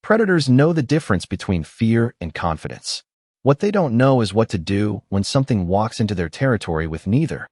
Predators know the difference between fear and confidence. What they don't know is what to do when something walks into their territory with neither.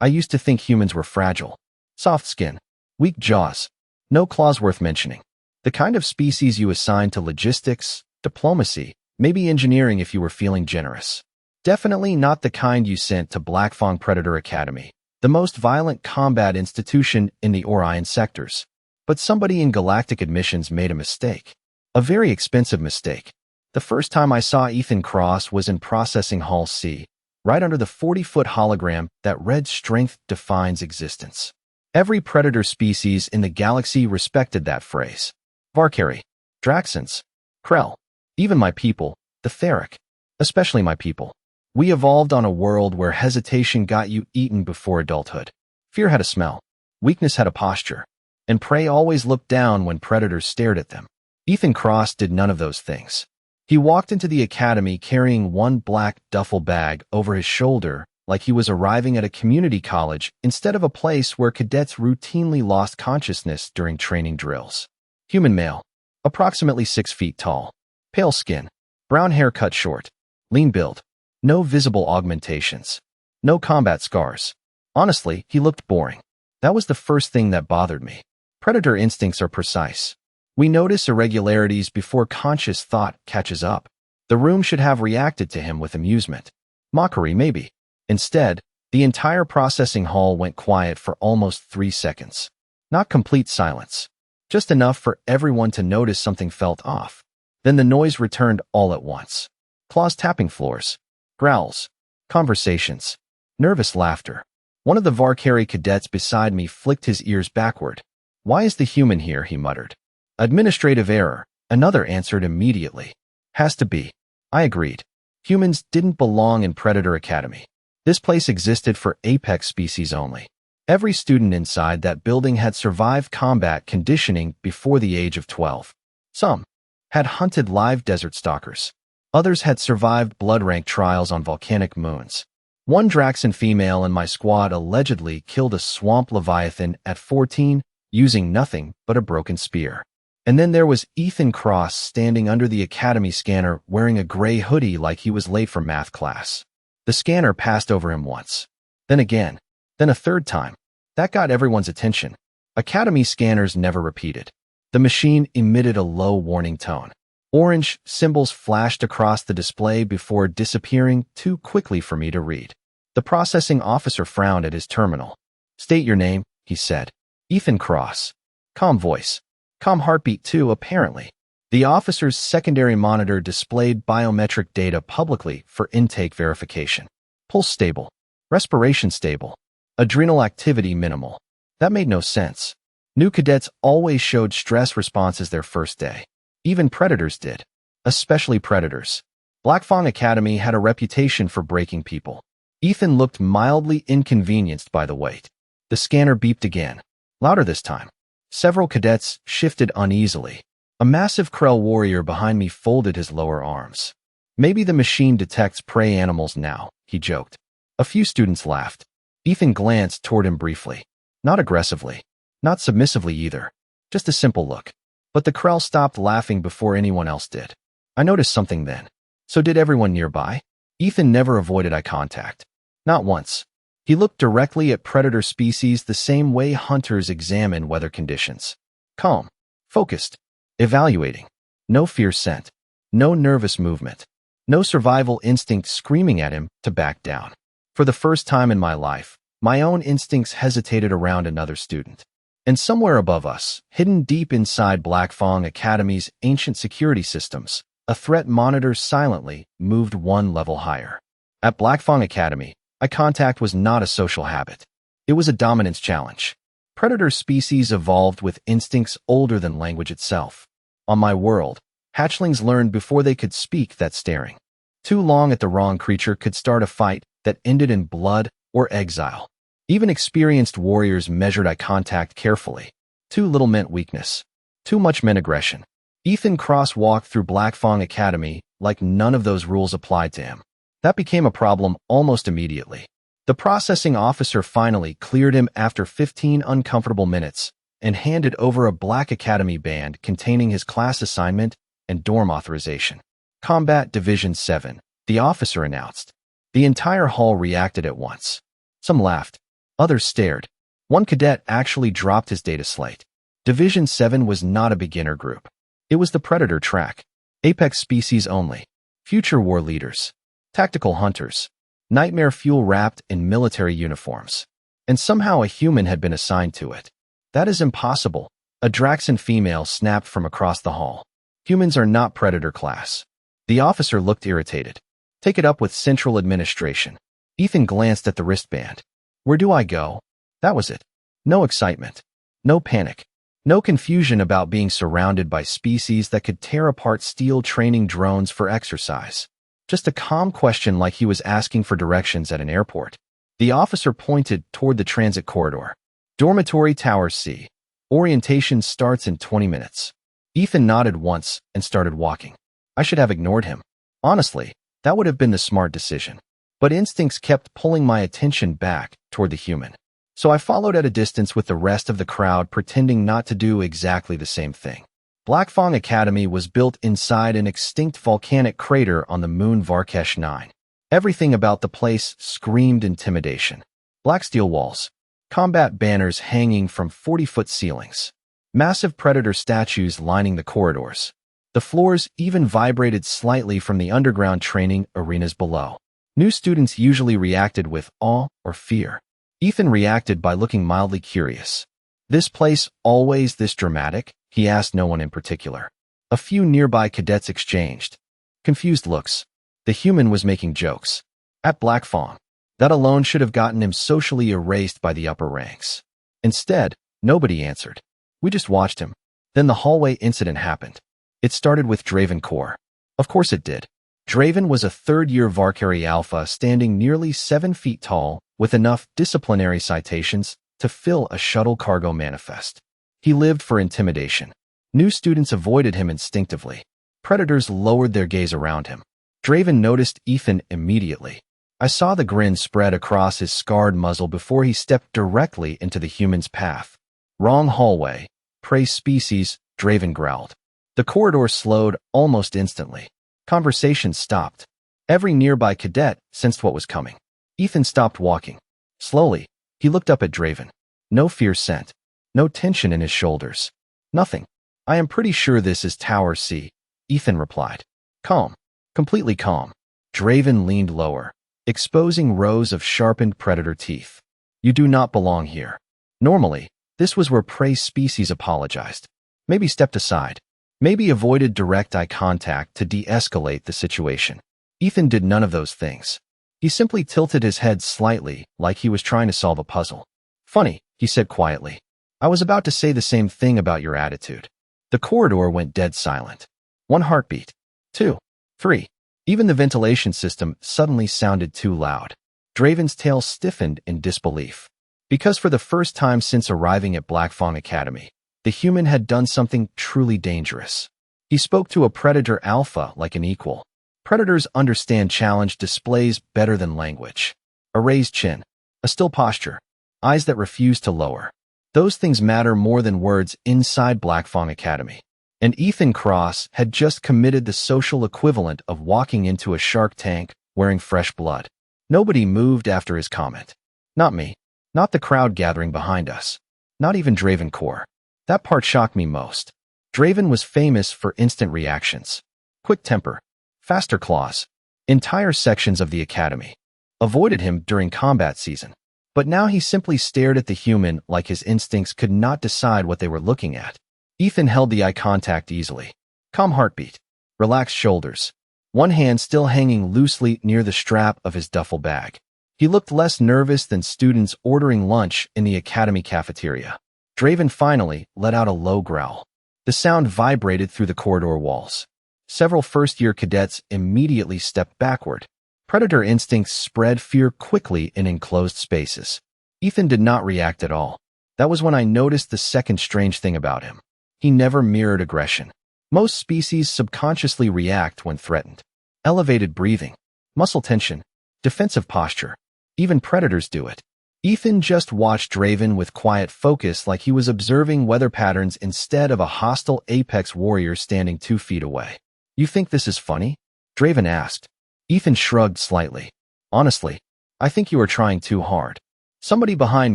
I used to think humans were fragile. Soft skin, weak jaws, no claws worth mentioning. The kind of species you assign to logistics, diplomacy, maybe engineering if you were feeling generous. Definitely not the kind you sent to Blackfang Predator Academy, the most violent combat institution in the Orion sectors. But somebody in Galactic Admissions made a mistake. A very expensive mistake. The first time I saw Ethan Cross was in Processing Hall C, right under the 40-foot hologram that read "Strength defines existence." Every predator species in the galaxy respected that phrase. Valkyrie, Draxons, Krell, even my people, the Theric, especially my people. We evolved on a world where hesitation got you eaten before adulthood. Fear had a smell, weakness had a posture, and prey always looked down when predators stared at them. Ethan Cross did none of those things. He walked into the academy carrying one black duffel bag over his shoulder like he was arriving at a community college instead of a place where cadets routinely lost consciousness during training drills. Human male, approximately 6 feet tall, pale skin, brown hair cut short, lean build, no visible augmentations, no combat scars. Honestly, he looked boring. That was the first thing that bothered me. Predator instincts are precise. We notice irregularities before conscious thought catches up. The room should have reacted to him with amusement. Mockery, maybe. Instead, the entire processing hall went quiet for almost 3 seconds. Not complete silence. Just enough for everyone to notice something felt off. Then the noise returned all at once. Claws tapping floors. Growls. Conversations. Nervous laughter. One of the Valkyrie cadets beside me flicked his ears backward. "Why is the human here?" he muttered. "Administrative error," another answered immediately. "Has to be." I agreed. Humans didn't belong in Predator Academy. This place existed for apex species only. Every student inside that building had survived combat conditioning before the age of 12. Some had hunted live desert stalkers. Others had survived blood rank trials on volcanic moons. One Draxon female in my squad allegedly killed a swamp leviathan at 14 using nothing but a broken spear. And then there was Ethan Cross standing under the academy scanner wearing a gray hoodie like he was late for math class. The scanner passed over him once. Then again. Then a third time. That got everyone's attention. Academy scanners never repeated. The machine emitted a low warning tone. Orange symbols flashed across the display before disappearing too quickly for me to read. The processing officer frowned at his terminal. "State your name," he said. "Ethan Cross." Calm voice. Calm heartbeat too, apparently. The officer's secondary monitor displayed biometric data publicly for intake verification. Pulse stable. Respiration stable. Adrenal activity minimal. That made no sense. New cadets always showed stress responses their first day. Even predators did. Especially predators. Blackfang Academy had a reputation for breaking people. Ethan looked mildly inconvenienced by the wait. The scanner beeped again. Louder this time. Several cadets shifted uneasily. A massive Krell warrior behind me folded his lower arms. "Maybe the machine detects prey animals now," he joked. A few students laughed. Ethan glanced toward him briefly. Not aggressively. Not submissively either. Just a simple look. But the Krell stopped laughing before anyone else did. I noticed something then. So did everyone nearby. Ethan never avoided eye contact. Not once. He looked directly at predator species the same way hunters examine weather conditions. Calm. Focused. Evaluating. No fear scent. No nervous movement. No survival instinct screaming at him to back down. For the first time in my life, my own instincts hesitated around another student. And somewhere above us, hidden deep inside Blackfang Academy's ancient security systems, a threat monitor silently moved one level higher. At Blackfang Academy, eye contact was not a social habit. It was a dominance challenge. Predator species evolved with instincts older than language itself. On my world, hatchlings learned before they could speak that staring too long at the wrong creature could start a fight that ended in blood or exile. Even experienced warriors measured eye contact carefully. Too little meant weakness. Too much meant aggression. Ethan Cross walked through Blackfang Academy like none of those rules applied to him. That became a problem almost immediately. The processing officer finally cleared him after 15 uncomfortable minutes and handed over a Black Academy band containing his class assignment and dorm authorization. Combat Division 7, the officer announced. The entire hall reacted at once. Some laughed. Others stared. One cadet actually dropped his data slate. Division 7 was not a beginner group. It was the Predator track. Apex species only. Future war leaders. Tactical hunters. Nightmare fuel wrapped in military uniforms. And somehow a human had been assigned to it. That is impossible. A Draxan female snapped from across the hall. Humans are not Predator class. The officer looked irritated. Take it up with Central Administration. Ethan glanced at the wristband. Where do I go? That was it. No excitement. No panic. No confusion about being surrounded by species that could tear apart steel training drones for exercise. Just a calm question like he was asking for directions at an airport. The officer pointed toward the transit corridor. Dormitory Tower C. Orientation starts in 20 minutes. Ethan nodded once and started walking. I should have ignored him. Honestly, that would have been the smart decision. But instincts kept pulling my attention back toward the human. So I followed at a distance with the rest of the crowd, pretending not to do exactly the same thing. Blackfang Academy was built inside an extinct volcanic crater on the moon Varkesh 9. Everything about the place screamed intimidation. Black steel walls. Combat banners hanging from 40-foot ceilings. Massive Predator statues lining the corridors. The floors even vibrated slightly from the underground training arenas below. New students usually reacted with awe or fear. Ethan reacted by looking mildly curious. This place always this dramatic? He asked no one in particular. A few nearby cadets exchanged confused looks. The human was making jokes. At Blackfang. That alone should have gotten him socially erased by the upper ranks. Instead, nobody answered. We just watched him. Then the hallway incident happened. It started with Draven Core. Of course it did. Draven was a third-year Valkyrie Alpha standing nearly 7 feet tall with enough disciplinary citations to fill a shuttle cargo manifest. He lived for intimidation. New students avoided him instinctively. Predators lowered their gaze around him. Draven noticed Ethan immediately. I saw the grin spread across his scarred muzzle before he stepped directly into the human's path. Wrong hallway. Prey species, Draven growled. The corridor slowed almost instantly. Conversation stopped. Every nearby cadet sensed what was coming. Ethan stopped walking. Slowly, he looked up at Draven. No fear sent. No tension in his shoulders. Nothing. I am pretty sure this is Tower C, Ethan replied. Calm. Completely calm. Draven leaned lower, exposing rows of sharpened predator teeth. You do not belong here. Normally, this was where prey species apologized. Maybe stepped aside. Maybe avoided direct eye contact to de-escalate the situation. Ethan did none of those things. He simply tilted his head slightly, like he was trying to solve a puzzle. Funny, he said quietly. I was about to say the same thing about your attitude. The corridor went dead silent. 1 heartbeat. 2. 3. Even the ventilation system suddenly sounded too loud. Draven's tail stiffened in disbelief. Because for the first time since arriving at Blackfang Academy, the human had done something truly dangerous. He spoke to a Predator Alpha like an equal. Predators understand challenge displays better than language. A raised chin, a still posture, eyes that refuse to lower. Those things matter more than words inside Blackfang Academy. And Ethan Cross had just committed the social equivalent of walking into a shark tank wearing fresh blood. Nobody moved after his comment. Not me. Not the crowd gathering behind us. Not even Draven Core. That part shocked me most. Draven was famous for instant reactions. Quick temper. Faster claws. Entire sections of the academy avoided him during combat season. But now he simply stared at the human like his instincts could not decide what they were looking at. Ethan held the eye contact easily. Calm heartbeat. Relaxed shoulders. One hand still hanging loosely near the strap of his duffel bag. He looked less nervous than students ordering lunch in the academy cafeteria. Draven finally let out a low growl. The sound vibrated through the corridor walls. Several first-year cadets immediately stepped backward. Predator instincts spread fear quickly in enclosed spaces. Ethan did not react at all. That was when I noticed the second strange thing about him. He never mirrored aggression. Most species subconsciously react when threatened. Elevated breathing, muscle tension, defensive posture. Even predators do it. Ethan just watched Draven with quiet focus like he was observing weather patterns instead of a hostile apex warrior standing 2 feet away. "You think this is funny?" Draven asked. Ethan shrugged slightly. "Honestly, I think you are trying too hard." Somebody behind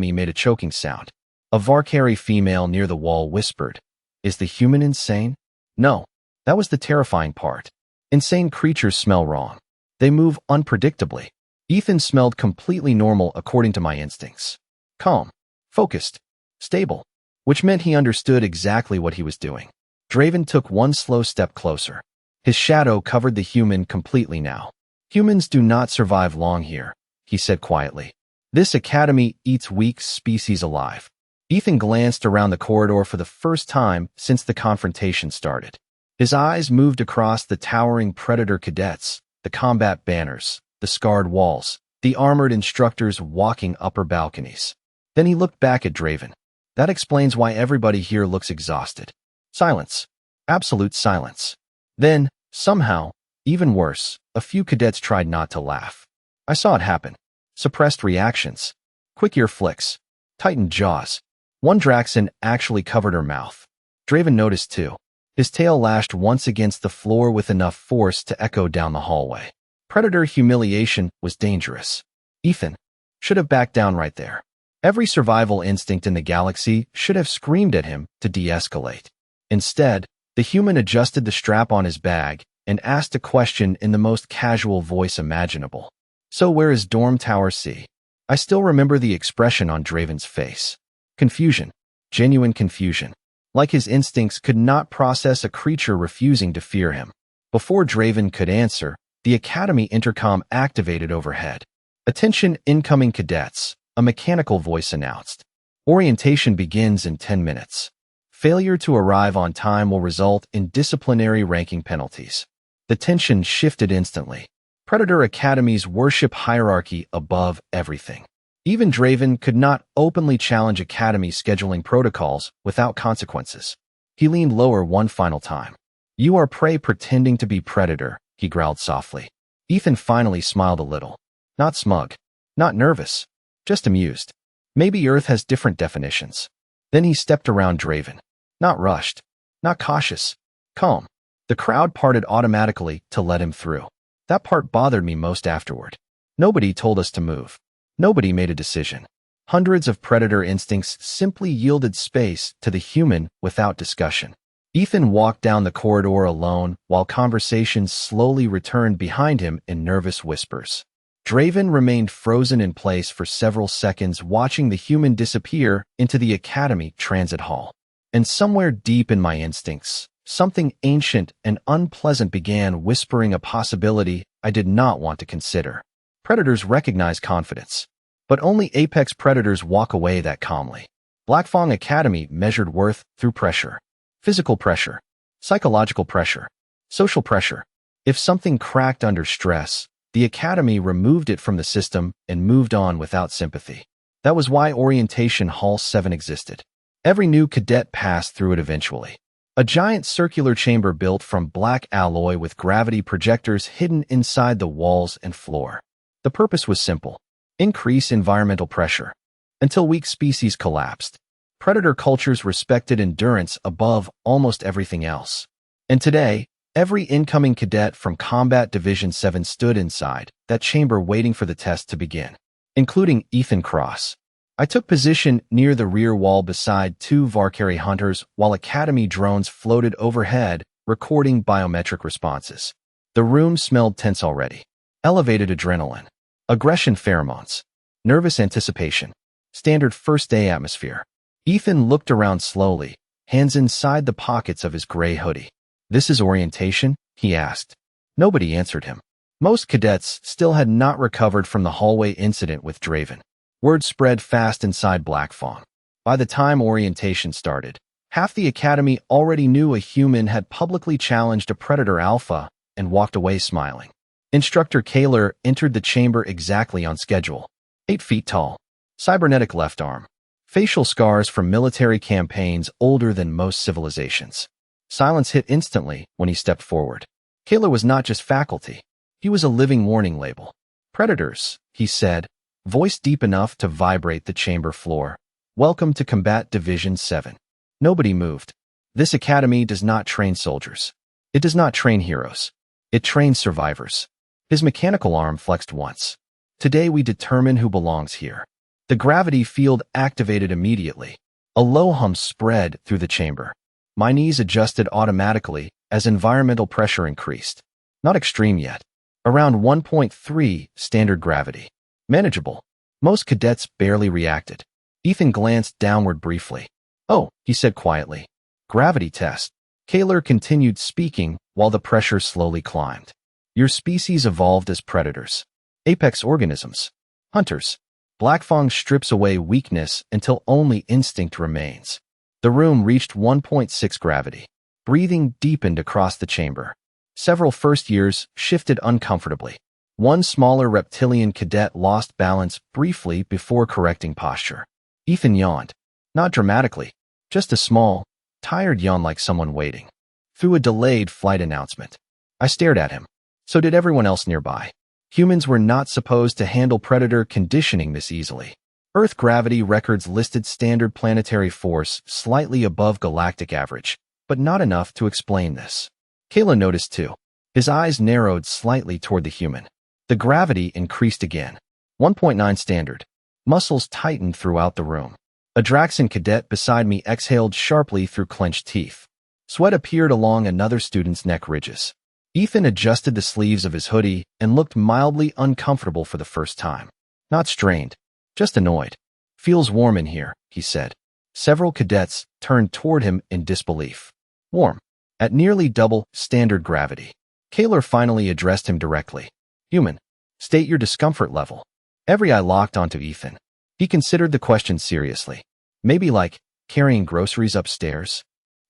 me made a choking sound. A Varkari female near the wall whispered, "Is the human insane?" No, that was the terrifying part. Insane creatures smell wrong. They move unpredictably. Ethan smelled completely normal according to my instincts. Calm, focused, stable, which meant he understood exactly what he was doing. Draven took one slow step closer. His shadow covered the human completely now. "Humans do not survive long here," he said quietly. "This academy eats weak species alive." Ethan glanced around the corridor for the first time since the confrontation started. His eyes moved across the towering predator cadets, the combat banners, the scarred walls, the armored instructors walking upper balconies. Then he looked back at Draven. "That explains why everybody here looks exhausted." Silence. Absolute silence. Then, somehow, even worse, a few cadets tried not to laugh. I saw it happen. Suppressed reactions. Quick ear flicks. Tightened jaws. One Draxon actually covered her mouth. Draven noticed too. His tail lashed once against the floor with enough force to echo down the hallway. Predator humiliation was dangerous. Ethan should have backed down right there. Every survival instinct in the galaxy should have screamed at him to de-escalate. Instead, the human adjusted the strap on his bag and asked a question in the most casual voice imaginable. "So where is Dorm Tower C?" I still remember the expression on Draven's face. Confusion. Genuine confusion. Like his instincts could not process a creature refusing to fear him. Before Draven could answer, the Academy intercom activated overhead. "Attention incoming cadets," a mechanical voice announced. "Orientation begins in 10 minutes. Failure to arrive on time will result in disciplinary ranking penalties." The tension shifted instantly. Predator Academies worship hierarchy above everything. Even Draven could not openly challenge Academy scheduling protocols without consequences. He leaned lower one final time. "You are prey pretending to be predator," he growled softly. Ethan finally smiled a little. Not smug. Not nervous. Just amused. Maybe Earth has different definitions. Then he stepped around Draven. Not rushed. Not cautious. Calm. The crowd parted automatically to let him through. That part bothered me most afterward. Nobody told us to move. Nobody made a decision. Hundreds of predator instincts simply yielded space to the human without discussion. Ethan walked down the corridor alone while conversations slowly returned behind him in nervous whispers. Draven remained frozen in place for several seconds watching the human disappear into the Academy transit hall. And somewhere deep in my instincts, something ancient and unpleasant began whispering a possibility I did not want to consider. Predators recognize confidence, but only apex predators walk away that calmly. Blackfang Academy measured worth through pressure. Physical pressure, psychological pressure, social pressure. If something cracked under stress, the Academy removed it from the system and moved on without sympathy. That was why Orientation Hall 7 existed. Every new cadet passed through it eventually. A giant circular chamber built from black alloy with gravity projectors hidden inside the walls and floor. The purpose was simple: increase environmental pressure. Until weak species collapsed, predator cultures respected endurance above almost everything else. And today, every incoming cadet from Combat Division 7 stood inside that chamber waiting for the test to begin, including Ethan Cross. I took position near the rear wall beside 2 Varkari hunters while Academy drones floated overhead, recording biometric responses. The room smelled tense already. Elevated adrenaline, aggression pheromones, nervous anticipation, standard first-day atmosphere. Ethan looked around slowly, hands inside the pockets of his gray hoodie. "This is orientation?" he asked. Nobody answered him. Most cadets still had not recovered from the hallway incident with Draven. Word spread fast inside Blackfang. By the time orientation started, half the Academy already knew a human had publicly challenged a predator alpha and walked away smiling. Instructor Kaler entered the chamber exactly on schedule. 8 feet tall, cybernetic left arm, facial scars from military campaigns older than most civilizations. Silence hit instantly when he stepped forward. Kaler was not just faculty. He was a living warning label. "Predators," he said, voice deep enough to vibrate the chamber floor. "Welcome to Combat Division 7. Nobody moved. This academy does not train soldiers. It does not train heroes. It trains survivors." His mechanical arm flexed once. "Today we determine who belongs here." The gravity field activated immediately. A low hum spread through the chamber. My knees adjusted automatically as environmental pressure increased. Not extreme yet. Around 1.3 standard gravity. Manageable. Most cadets barely reacted. Ethan glanced downward briefly. "Oh," he said quietly. "Gravity test." Kaler continued speaking while the pressure slowly climbed. "Your species evolved as predators. Apex organisms. Hunters. Blackfang strips away weakness until only instinct remains." The room reached 1.6 gravity. Breathing deepened across the chamber. Several first years shifted uncomfortably. One smaller reptilian cadet lost balance briefly before correcting posture. Ethan yawned. Not dramatically, just a small, tired yawn like someone waiting. Through a delayed flight announcement. I stared at him. So did everyone else nearby. Humans were not supposed to handle predator conditioning this easily. Earth gravity records listed standard planetary force slightly above galactic average, but not enough to explain this. Kayla noticed too. His eyes narrowed slightly toward the human. The gravity increased again. 1.9 standard. Muscles tightened throughout the room. A Draxan cadet beside me exhaled sharply through clenched teeth. Sweat appeared along another student's neck ridges. Ethan adjusted the sleeves of his hoodie and looked mildly uncomfortable for the first time. Not strained, just annoyed. "Feels warm in here," he said. Several cadets turned toward him in disbelief. "Warm. At nearly double standard gravity." Kaler finally addressed him directly. "Human, state your discomfort level." Every eye locked onto Ethan. He considered the question seriously. Maybe like carrying groceries upstairs?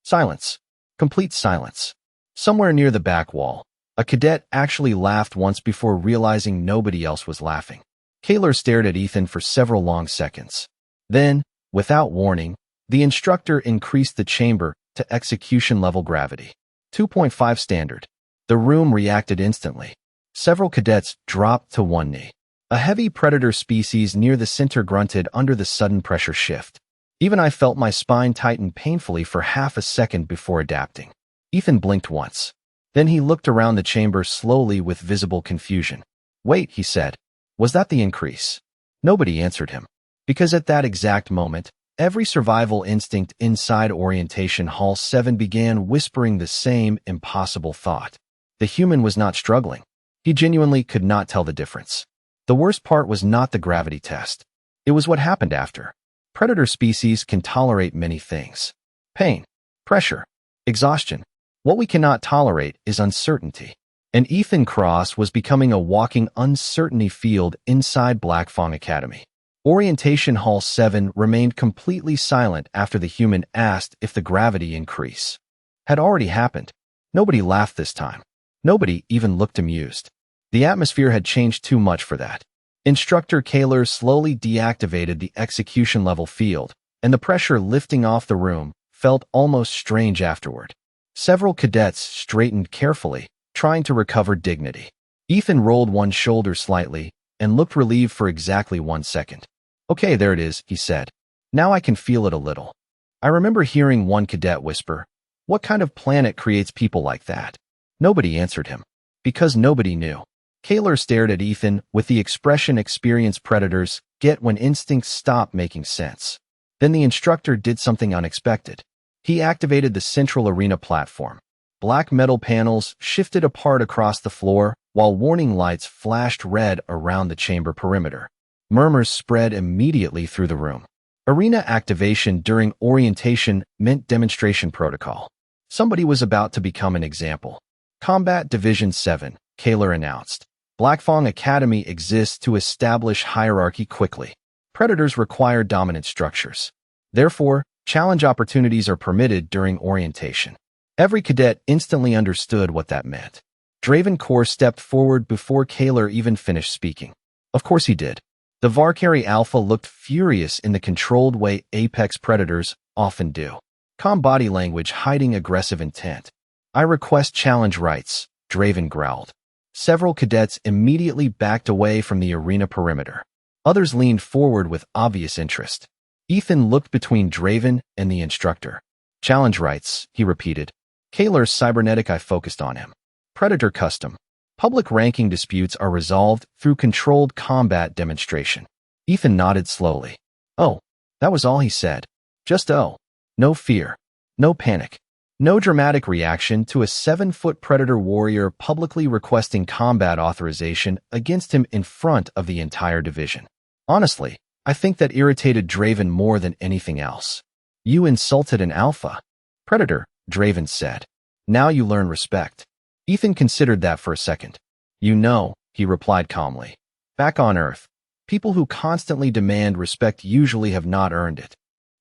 Silence. Complete silence. Somewhere near the back wall, a cadet actually laughed once before realizing nobody else was laughing. Kaler stared at Ethan for several long seconds. Then, without warning, the instructor increased the chamber to execution-level gravity. 2.5 standard. The room reacted instantly. Several cadets dropped to one knee. A heavy predator species near the center grunted under the sudden pressure shift. Even I felt my spine tighten painfully for half a second before adapting. Ethan blinked once. Then he looked around the chamber slowly with visible confusion. "Wait," he said. "Was that the increase?" Nobody answered him. Because at that exact moment, every survival instinct inside Orientation Hall 7 began whispering the same impossible thought. The human was not struggling. He genuinely could not tell the difference. The worst part was not the gravity test. It was what happened after. Predator species can tolerate many things. Pain, pressure, exhaustion. What we cannot tolerate is uncertainty. And Ethan Cross was becoming a walking uncertainty field inside Blackfang Academy. Orientation Hall 7 remained completely silent after the human asked if the gravity increase had already happened. Nobody laughed this time. Nobody even looked amused. The atmosphere had changed too much for that. Instructor Kaler slowly deactivated the execution-level field, and the pressure lifting off the room felt almost strange afterward. Several cadets straightened carefully, trying to recover dignity. Ethan rolled one shoulder slightly and looked relieved for exactly 1 second. "Okay, there it is," he said. "Now I can feel it a little." I remember hearing one cadet whisper, "What kind of planet creates people like that?" Nobody answered him. Because nobody knew. Kaler stared at Ethan with the expression experienced predators get when instincts stop making sense. Then the instructor did something unexpected. He activated the central arena platform. Black metal panels shifted apart across the floor, while warning lights flashed red around the chamber perimeter. Murmurs spread immediately through the room. Arena activation during orientation meant demonstration protocol. Somebody was about to become an example. Combat Division 7, Kaler announced. Blackfang Academy exists to establish hierarchy quickly. Predators require dominant structures. Therefore, challenge opportunities are permitted during orientation. Every cadet instantly understood what that meant. Dravenkor stepped forward before Kaler even finished speaking. Of course he did. The Varkari Alpha looked furious in the controlled way apex predators often do. Calm body language hiding aggressive intent. "I request challenge rights," Draven growled. Several cadets immediately backed away from the arena perimeter. Others leaned forward with obvious interest. Ethan looked between Draven and the instructor. Challenge rights, he repeated. Kaler's cybernetic eye focused on him. Predator custom. Public ranking disputes are resolved through controlled combat demonstration. Ethan nodded slowly. Oh, that was all he said. Just oh. No fear. No panic. No dramatic reaction to a 7-foot predator warrior publicly requesting combat authorization against him in front of the entire division. Honestly, I think that irritated Draven more than anything else. You insulted an alpha. Predator, Draven said. Now you learn respect. Ethan considered that for a second. You know, he replied calmly. Back on Earth, people who constantly demand respect usually have not earned it.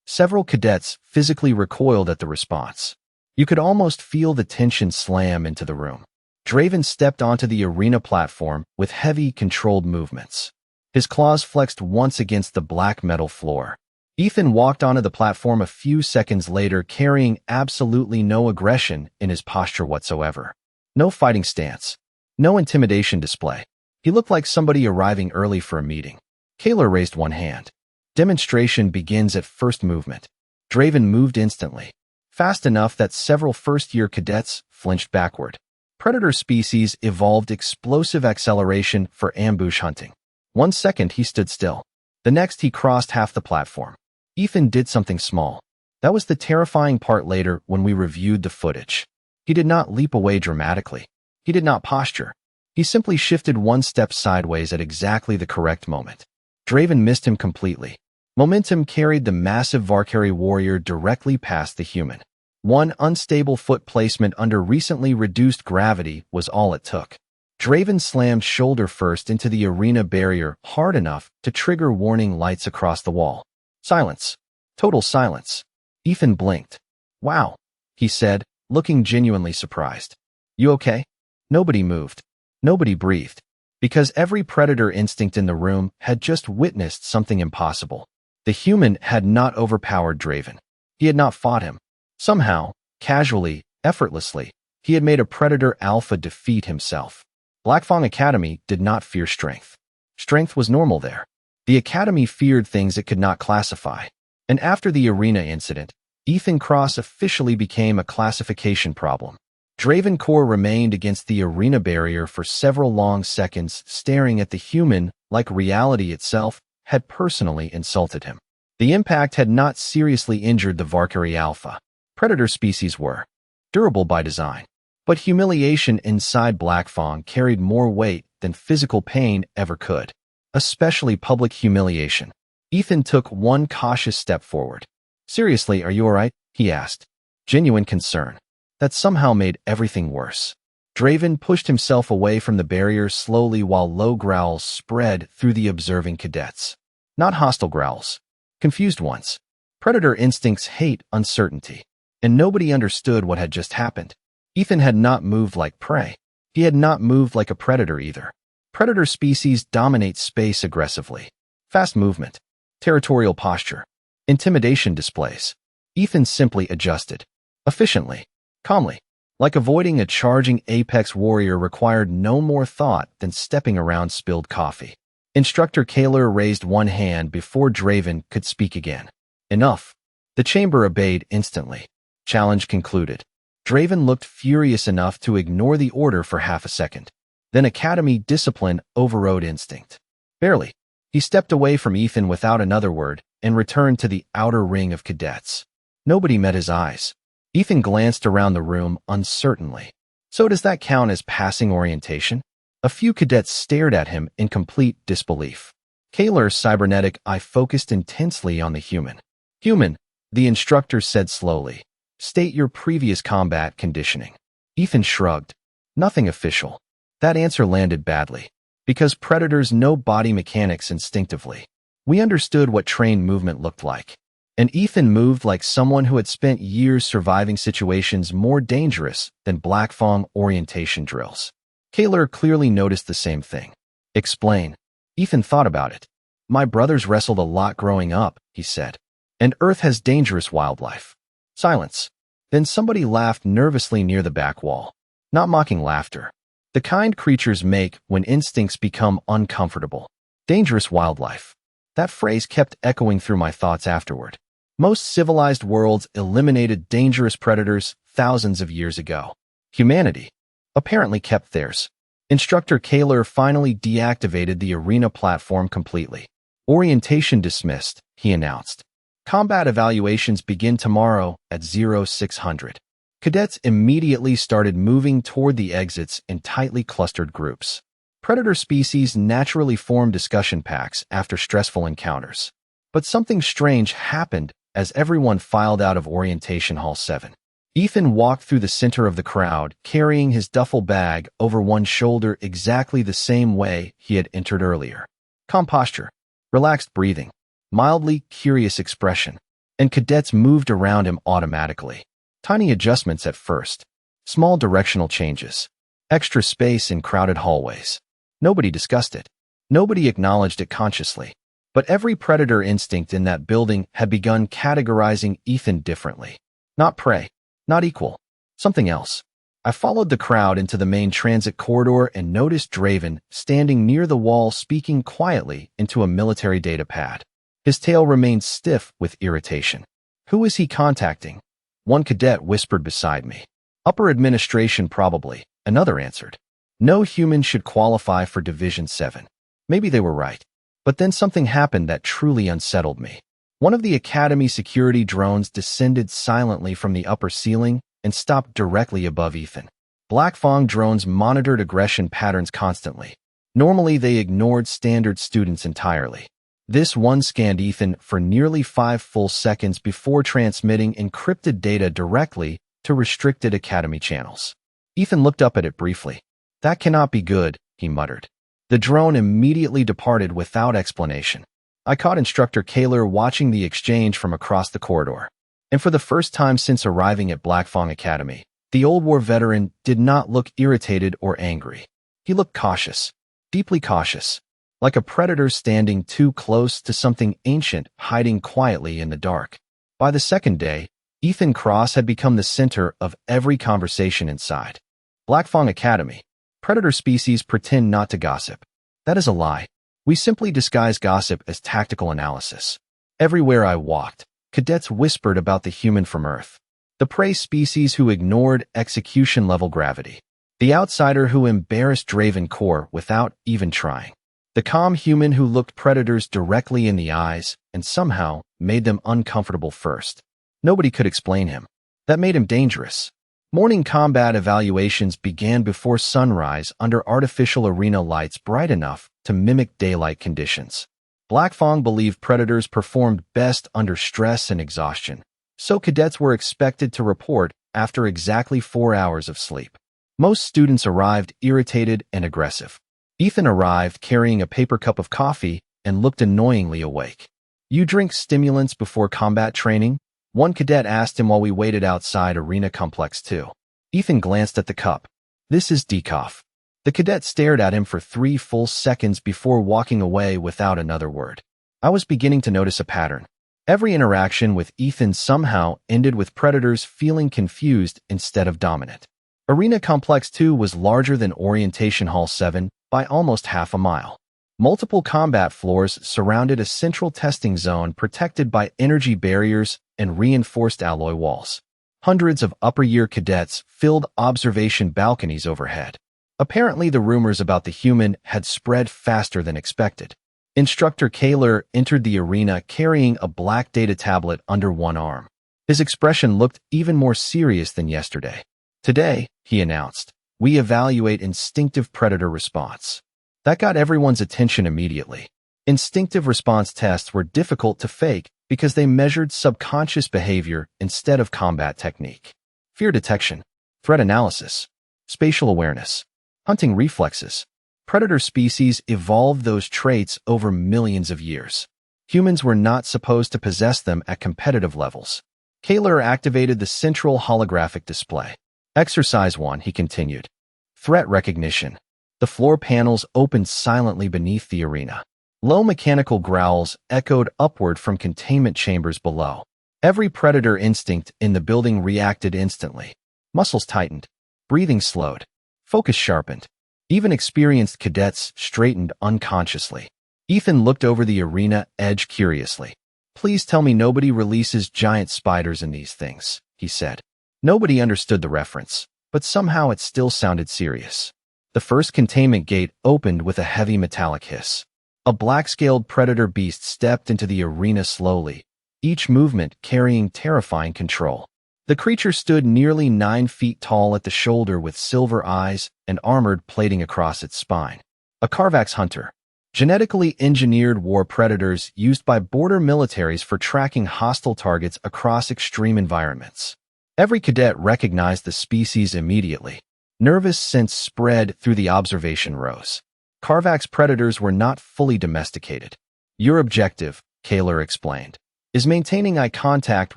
Several cadets physically recoiled at the response. You could almost feel the tension slam into the room. Draven stepped onto the arena platform with heavy, controlled movements. His claws flexed once against the black metal floor. Ethan walked onto the platform a few seconds later carrying absolutely no aggression in his posture whatsoever. No fighting stance. No intimidation display. He looked like somebody arriving early for a meeting. Kaler raised one hand. Demonstration begins at first movement. Draven moved instantly. Fast enough that several first-year cadets flinched backward. Predator species evolved explosive acceleration for ambush hunting. 1 second he stood still. The next he crossed half the platform. Ethan did something small. That was the terrifying part later when we reviewed the footage. He did not leap away dramatically. He did not posture. He simply shifted 1 step sideways at exactly the correct moment. Draven missed him completely. Momentum carried the massive Valkyrie warrior directly past the human. One unstable foot placement under recently reduced gravity was all it took. Draven slammed shoulder first into the arena barrier hard enough to trigger warning lights across the wall. Silence. Total silence. Ethan blinked. Wow, he said, looking genuinely surprised. You okay? Nobody moved. Nobody breathed. Because every predator instinct in the room had just witnessed something impossible. The human had not overpowered Draven. He had not fought him. Somehow, casually, effortlessly, he had made a predator alpha defeat himself. Blackfang Academy did not fear strength. Strength was normal there. The Academy feared things it could not classify. And after the arena incident, Ethan Cross officially became a classification problem. Draven Core remained against the arena barrier for several long seconds, staring at the human like reality itself had personally insulted him. The impact had not seriously injured the Valkyrie Alpha. Predator species were durable by design. But humiliation inside Blackfang carried more weight than physical pain ever could. Especially public humiliation. Ethan took one cautious step forward. Seriously, are you alright? He asked. Genuine concern. That somehow made everything worse. Draven pushed himself away from the barrier slowly while low growls spread through the observing cadets. Not hostile growls. Confused ones. Predator instincts hate uncertainty. And nobody understood what had just happened. Ethan had not moved like prey. He had not moved like a predator either. Predator species dominate space aggressively. Fast movement. Territorial posture. Intimidation displays. Ethan simply adjusted. Efficiently. Calmly. Like avoiding a charging apex warrior required no more thought than stepping around spilled coffee. Instructor Kaler raised one hand before Draven could speak again. Enough. The chamber obeyed instantly. Challenge concluded. Draven looked furious enough to ignore the order for half a second. Then Academy discipline overrode instinct. Barely. He stepped away from Ethan without another word and returned to the outer ring of cadets. Nobody met his eyes. Ethan glanced around the room uncertainly. So does that count as passing orientation? A few cadets stared at him in complete disbelief. Kaler's cybernetic eye focused intensely on the human. Human, the instructor said slowly. State your previous combat conditioning. Ethan shrugged. Nothing official. That answer landed badly. Because predators know body mechanics instinctively. We understood what trained movement looked like. And Ethan moved like someone who had spent years surviving situations more dangerous than Blackfang orientation drills. Kaler clearly noticed the same thing. Explain. Ethan thought about it. My brothers wrestled a lot growing up, he said. And Earth has dangerous wildlife. Silence. Then somebody laughed nervously near the back wall. Not mocking laughter. The kind creatures make when instincts become uncomfortable. Dangerous wildlife. That phrase kept echoing through my thoughts afterward. Most civilized worlds eliminated dangerous predators thousands of years ago. Humanity apparently kept theirs. Instructor Kaler finally deactivated the arena platform completely. Orientation dismissed, he announced. Combat evaluations begin tomorrow at 0600. Cadets immediately started moving toward the exits in tightly clustered groups. Predator species naturally form discussion packs after stressful encounters. But something strange happened as everyone filed out of Orientation Hall 7. Ethan walked through the center of the crowd, carrying his duffel bag over one shoulder exactly the same way he had entered earlier. Calm posture, relaxed breathing, mildly curious expression, and cadets moved around him automatically. Tiny adjustments at first, small directional changes, extra space in crowded hallways. Nobody discussed it. Nobody acknowledged it consciously. But every predator instinct in that building had begun categorizing Ethan differently. Not prey, not equal, something else. I followed the crowd into the main transit corridor and noticed Draven standing near the wall speaking quietly into a military data pad. His tail remained stiff with irritation. Who is he contacting? One cadet whispered beside me. Upper administration probably, another answered. No human should qualify for Division 7. Maybe they were right. But then something happened that truly unsettled me. One of the Academy security drones descended silently from the upper ceiling and stopped directly above Ethan. Black Fang drones monitored aggression patterns constantly. Normally, they ignored standard students entirely. This one scanned Ethan for nearly 5 full seconds before transmitting encrypted data directly to restricted Academy channels. Ethan looked up at it briefly. That cannot be good, he muttered. The drone immediately departed without explanation. I caught Instructor Kaler watching the exchange from across the corridor. And for the first time since arriving at Black Fang Academy, the old war veteran did not look irritated or angry. He looked cautious, deeply cautious, like a predator standing too close to something ancient hiding quietly in the dark. By the second day, Ethan Cross had become the center of every conversation inside. Black Fang Academy. Predator species pretend not to gossip. That is a lie. We simply disguise gossip as tactical analysis. Everywhere I walked, cadets whispered about the human from Earth. The prey species who ignored execution-level gravity. The outsider who embarrassed Draven Core without even trying. The calm human who looked predators directly in the eyes and somehow made them uncomfortable first. Nobody could explain him. That made him dangerous. Morning combat evaluations began before sunrise under artificial arena lights bright enough to mimic daylight conditions. Black Fang believed predators performed best under stress and exhaustion, so cadets were expected to report after exactly 4 hours of sleep. Most students arrived irritated and aggressive. Ethan arrived carrying a paper cup of coffee and looked annoyingly awake. You drink stimulants before combat training? One cadet asked him while we waited outside Arena Complex 2. Ethan glanced at the cup. This is decaf. The cadet stared at him for 3 full seconds before walking away without another word. I was beginning to notice a pattern. Every interaction with Ethan somehow ended with predators feeling confused instead of dominant. Arena Complex 2 was larger than Orientation Hall 7 by almost half a mile. Multiple combat floors surrounded a central testing zone protected by energy barriers and reinforced alloy walls. Hundreds of upper-year cadets filled observation balconies overhead. Apparently, the rumors about the human had spread faster than expected. Instructor Kaler entered the arena carrying a black data tablet under one arm. His expression looked even more serious than yesterday. Today, he announced, we evaluate instinctive predator response. That got everyone's attention immediately. Instinctive response tests were difficult to fake because they measured subconscious behavior instead of combat technique. Fear detection, threat analysis, spatial awareness, hunting reflexes. Predator species evolved those traits over millions of years. Humans were not supposed to possess them at competitive levels. Kaler activated the central holographic display. Exercise 1, he continued. Threat recognition. The floor panels opened silently beneath the arena. Low mechanical growls echoed upward from containment chambers below. Every predator instinct in the building reacted instantly. Muscles tightened. Breathing slowed. Focus sharpened. Even experienced cadets straightened unconsciously. Ethan looked over the arena edge curiously. Please tell me nobody releases giant spiders in these things, he said. Nobody understood the reference, but somehow it still sounded serious. The first containment gate opened with a heavy metallic hiss. A black-scaled predator beast stepped into the arena slowly, each movement carrying terrifying control. The creature stood nearly 9 feet tall at the shoulder with silver eyes and armored plating across its spine. A Carvax hunter. Genetically engineered war predators used by border militaries for tracking hostile targets across extreme environments. Every cadet recognized the species immediately. Nervous sense spread through the observation rows. Carvax predators were not fully domesticated. Your objective, Kaler explained, is maintaining eye contact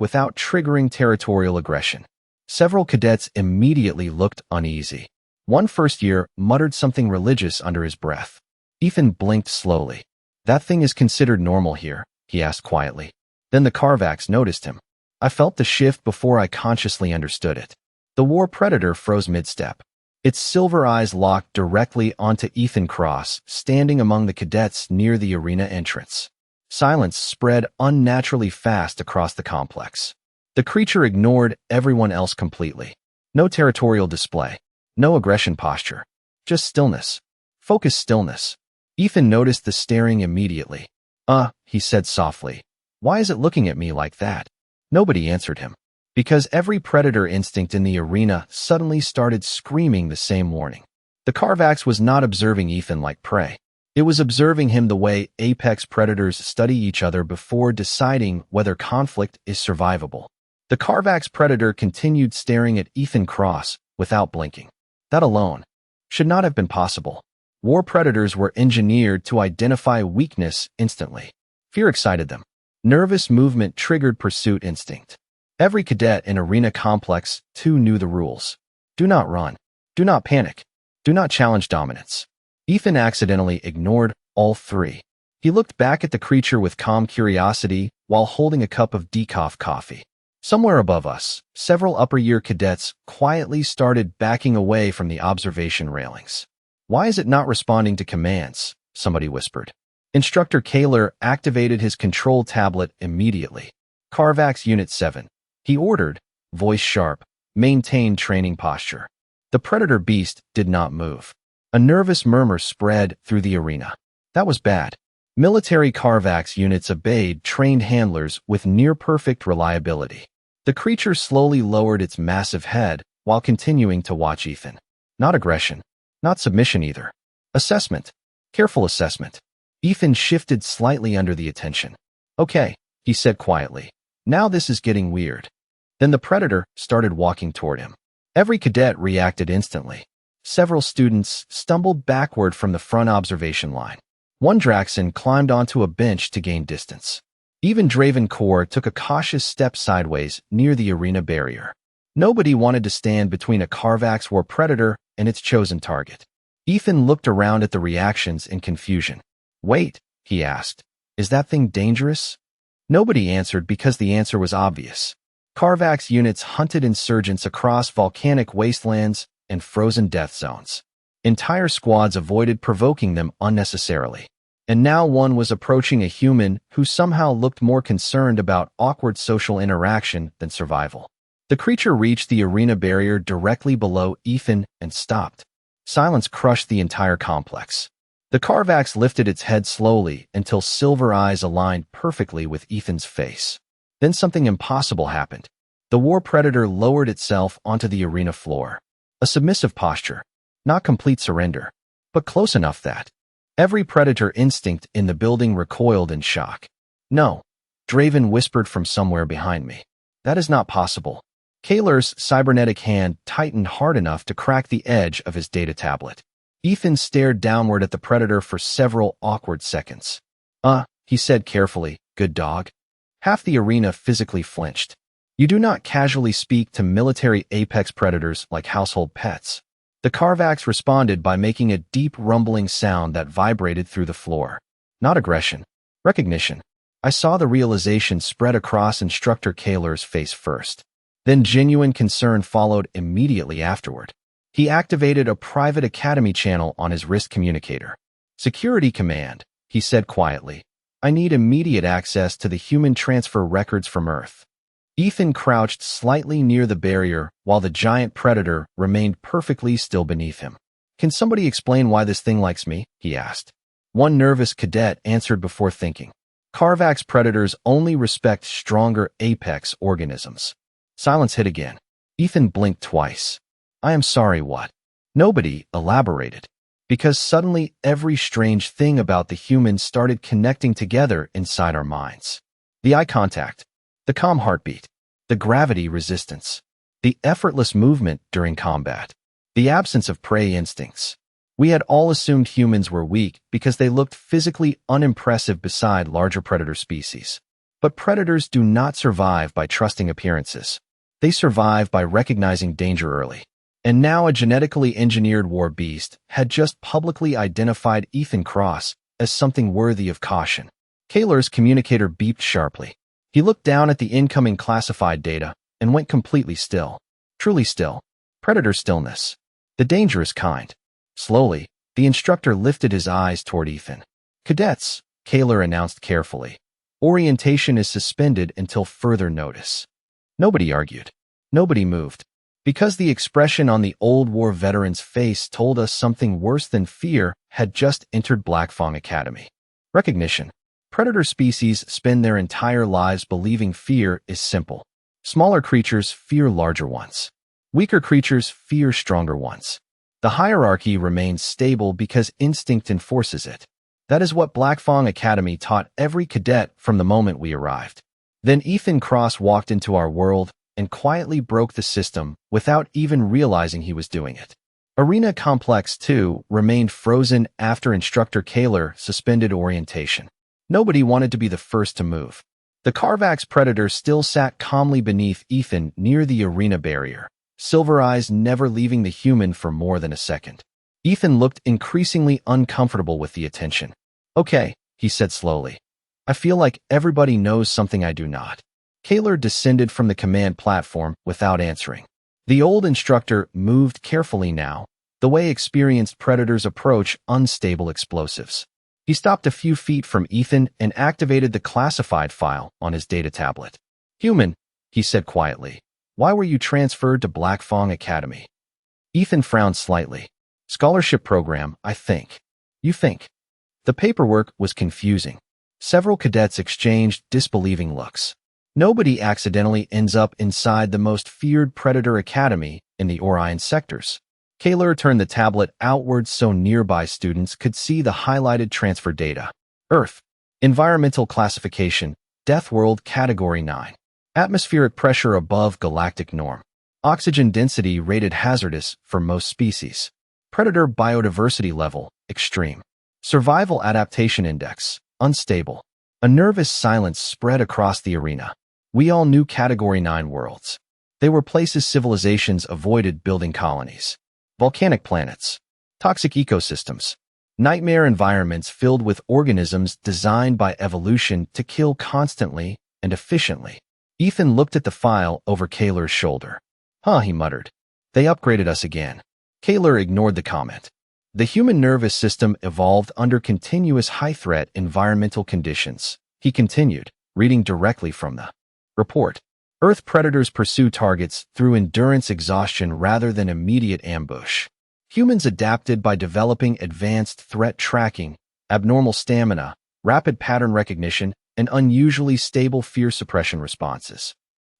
without triggering territorial aggression. Several cadets immediately looked uneasy. One first-year muttered something religious under his breath. Ethan blinked slowly. That thing is considered normal here, he asked quietly. Then the Carvax noticed him. I felt the shift before I consciously understood it. The war predator froze mid-step. Its silver eyes locked directly onto Ethan Cross, standing among the cadets near the arena entrance. Silence spread unnaturally fast across the complex. The creature ignored everyone else completely. No territorial display. No aggression posture. Just stillness. Focused stillness. Ethan noticed the staring immediately. He said softly. Why is it looking at me like that? Nobody answered him. Because every predator instinct in the arena suddenly started screaming the same warning. The Carvax was not observing Ethan like prey. It was observing him the way apex predators study each other before deciding whether conflict is survivable. The Carvax predator continued staring at Ethan Cross without blinking. That alone should not have been possible. War predators were engineered to identify weakness instantly. Fear excited them. Nervous movement triggered pursuit instinct. Every cadet in Arena Complex 2 knew the rules. Do not run. Do not panic. Do not challenge dominance. Ethan accidentally ignored all 3. He looked back at the creature with calm curiosity while holding a cup of decaf coffee. Somewhere above us, several upper-year cadets quietly started backing away from the observation railings. Why is it not responding to commands? Somebody whispered. Instructor Kaler activated his control tablet immediately. Carvax Unit 7. He ordered, voice sharp, maintain training posture. The predator beast did not move. A nervous murmur spread through the arena. That was bad. Military Carvax units obeyed trained handlers with near-perfect reliability. The creature slowly lowered its massive head while continuing to watch Ethan. Not aggression. Not submission either. Assessment. Careful assessment. Ethan shifted slightly under the attention. Okay, he said quietly. Now this is getting weird. Then the predator started walking toward him. Every cadet reacted instantly. Several students stumbled backward from the front observation line. One Draxon climbed onto a bench to gain distance. Even Draven Core took a cautious step sideways near the arena barrier. Nobody wanted to stand between a Carvax war predator and its chosen target. Ethan looked around at the reactions in confusion. Wait, he asked. Is that thing dangerous? Nobody answered because the answer was obvious. Carvax units hunted insurgents across volcanic wastelands and frozen death zones. Entire squads avoided provoking them unnecessarily. And now one was approaching a human who somehow looked more concerned about awkward social interaction than survival. The creature reached the arena barrier directly below Ethan and stopped. Silence crushed the entire complex. The Carvax lifted its head slowly until silver eyes aligned perfectly with Ethan's face. Then something impossible happened. The war predator lowered itself onto the arena floor. A submissive posture. Not complete surrender, but close enough that every predator instinct in the building recoiled in shock. No, Draven whispered from somewhere behind me. That is not possible. Kaler's cybernetic hand tightened hard enough to crack the edge of his data tablet. Ethan stared downward at the predator for several awkward seconds. He said carefully, good dog. Half the arena physically flinched. You do not casually speak to military apex predators like household pets. The Carvax responded by making a deep rumbling sound that vibrated through the floor. Not aggression. Recognition. I saw the realization spread across Instructor Kaler's face first. Then genuine concern followed immediately afterward. He activated a private academy channel on his wrist communicator. Security command. he said quietly. I need immediate access to the human transfer records from Earth. Ethan crouched slightly near the barrier while the giant predator remained perfectly still beneath him. Can somebody explain why this thing likes me? He asked. One nervous cadet answered before thinking. Carvax predators only respect stronger apex organisms. Silence hit again. Ethan blinked twice. I am sorry, what? Nobody elaborated. Because suddenly every strange thing about the humans started connecting together inside our minds. The eye contact, the calm heartbeat, the gravity resistance, the effortless movement during combat, the absence of prey instincts. We had all assumed humans were weak because they looked physically unimpressive beside larger predator species. But predators do not survive by trusting appearances. They survive by recognizing danger early. And now a genetically engineered war beast had just publicly identified Ethan Cross as something worthy of caution. Kaler's communicator beeped sharply. He looked down at the incoming classified data and went completely still. Truly still. Predator stillness. The dangerous kind. Slowly, the instructor lifted his eyes toward Ethan. Cadets, Kaler announced carefully. Orientation is suspended until further notice. Nobody argued. Nobody moved. Because the expression on the old war veteran's face told us something worse than fear had just entered Blackfang Academy. Recognition. Predator species spend their entire lives believing fear is simple. Smaller creatures fear larger ones. Weaker creatures fear stronger ones. The hierarchy remains stable because instinct enforces it. That is what Blackfang Academy taught every cadet from the moment we arrived. Then Ethan Cross walked into our world and quietly broke the system without even realizing he was doing it. Arena Complex 2 remained frozen after Instructor Kaler suspended orientation. Nobody wanted to be the first to move. The Carvax predator still sat calmly beneath Ethan near the arena barrier, silver eyes never leaving the human for more than a second. Ethan looked increasingly uncomfortable with the attention. Okay, he said slowly. I feel like everybody knows something I do not. Kaler descended from the command platform without answering. The old instructor moved carefully now, the way experienced predators approach unstable explosives. He stopped a few feet from Ethan and activated the classified file on his data tablet. Human, he said quietly. Why were you transferred to Blackfang Academy? Ethan frowned slightly. Scholarship program, I think. You think? The paperwork was confusing. Several cadets exchanged disbelieving looks. Nobody accidentally ends up inside the most feared predator academy in the Orion sectors. Kaler turned the tablet outward so nearby students could see the highlighted transfer data. Earth. Environmental classification. Deathworld Category 9. Atmospheric pressure above galactic norm. Oxygen density rated hazardous for most species. Predator biodiversity level. Extreme. Survival adaptation index. Unstable. A nervous silence spread across the arena. We all knew Category 9 worlds. They were places civilizations avoided building colonies. Volcanic planets. Toxic ecosystems. Nightmare environments filled with organisms designed by evolution to kill constantly and efficiently. Ethan looked at the file over Kaler's shoulder. Huh, he muttered. They upgraded us again. Kaler ignored the comment. The human nervous system evolved under continuous high-threat environmental conditions. He continued, reading directly from the report. Earth predators pursue targets through endurance exhaustion rather than immediate ambush. Humans adapted by developing advanced threat tracking, abnormal stamina, rapid pattern recognition, and unusually stable fear suppression responses.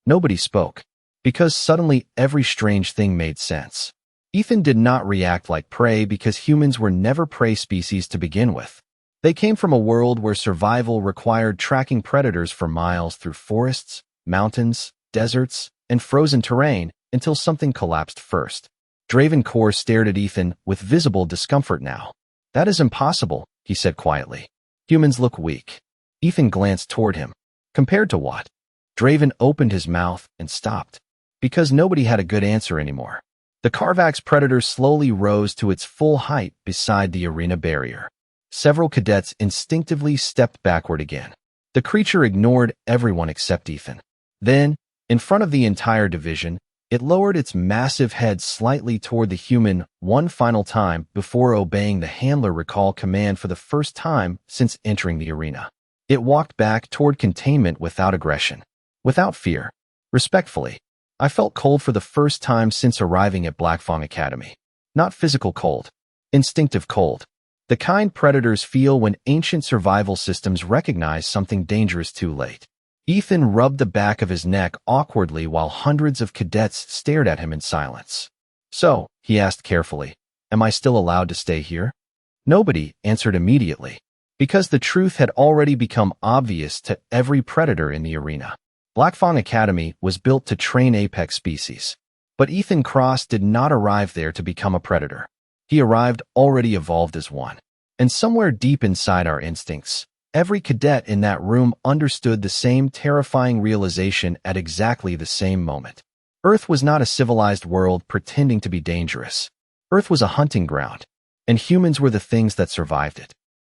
Nobody spoke, because suddenly every strange thing made sense. Ethan did not react like prey because humans were never prey species to begin with. They came from a world where survival required tracking predators for miles through forests, mountains, deserts, and frozen terrain until something collapsed first. Dravencore stared at Ethan with visible discomfort now. That is impossible, he said quietly. Humans look weak. Ethan glanced toward him. Compared to what? Draven opened his mouth and stopped. Because nobody had a good answer anymore. The Carvax predator slowly rose to its full height beside the arena barrier. Several cadets instinctively stepped backward again. The creature ignored everyone except Ethan. Then, in front of the entire division, It lowered its massive head slightly toward the human one final time before obeying the handler recall command for the first time since entering the arena. It walked back toward containment without aggression, without fear. Respectfully, I felt cold for the first time since arriving at Blackfang Academy. Not physical cold, instinctive cold. The kind predators feel when ancient survival systems recognize something dangerous too late. Ethan rubbed the back of his neck awkwardly while hundreds of cadets stared at him in silence. "So," he asked carefully, "am I still allowed to stay here?" Nobody answered immediately, because the truth had already become obvious to every predator in the arena. Blackfang Academy was built to train apex species. But Ethan Cross did not arrive there to become a predator. He arrived already evolved as one. And somewhere deep inside our instincts, every cadet in that room understood the same terrifying realization at exactly the same moment. Earth was not a civilized world pretending to be dangerous. Earth was a hunting ground, and humans were the things that survived it.